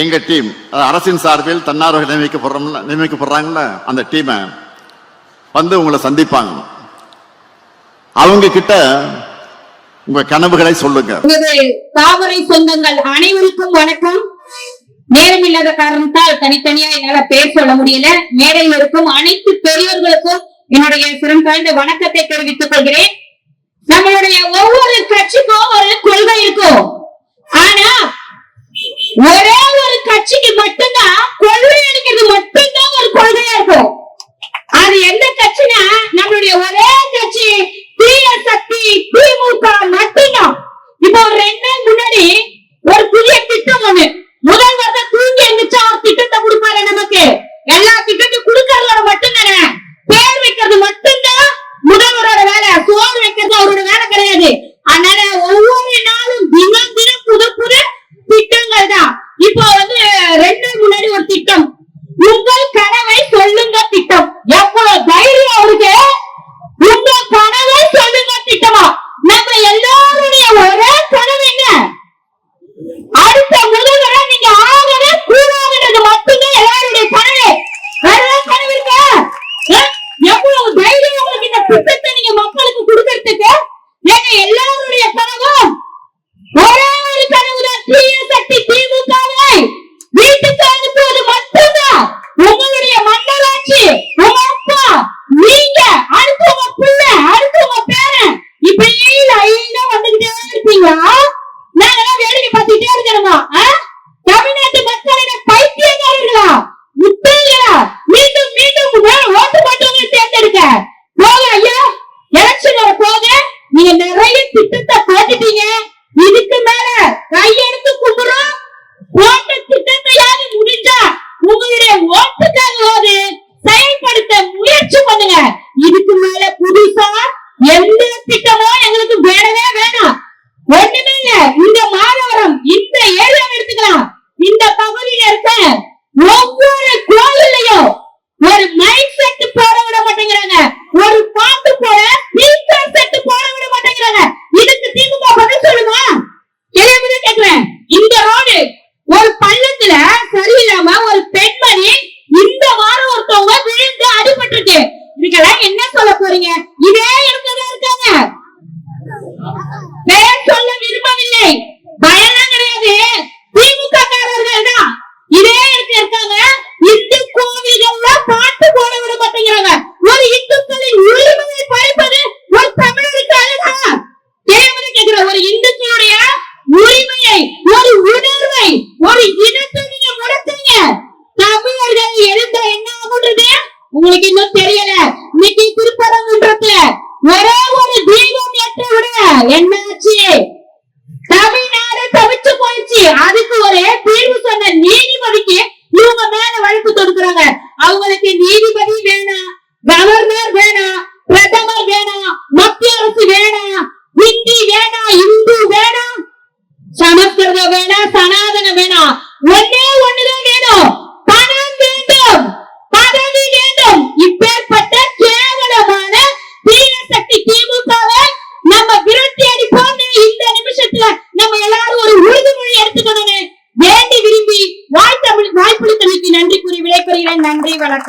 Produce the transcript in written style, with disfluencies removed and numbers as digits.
எங்க டீம் அரசின் சார்பில் தன்னார்வ நியமிக்கப்படுறாங்கல்ல, அந்த டீமை வந்து உங்களை சந்திப்பாங்க. அவங்க கிட்ட உங்க கனவுகளை சொல்லுங்க. தாமரை சொந்தங்கள் அனைவருக்கும் வணக்கம். நேரம் இல்லாத காரணத்தால் தனித்தனியா என்னால பேர் சொல்ல முடியல. மேடையில் இருக்கும் அனைத்து பெரியவர்களுக்கும் என்னுடைய சிறம் தாழ்ந்த வணக்கத்தை தெரிவித்துக் கொள்கிறேன். நம்மளுடைய ஒவ்வொரு கட்சிக்கும் ஒரு கொள்கை இருக்கும். ஆனா ஒரே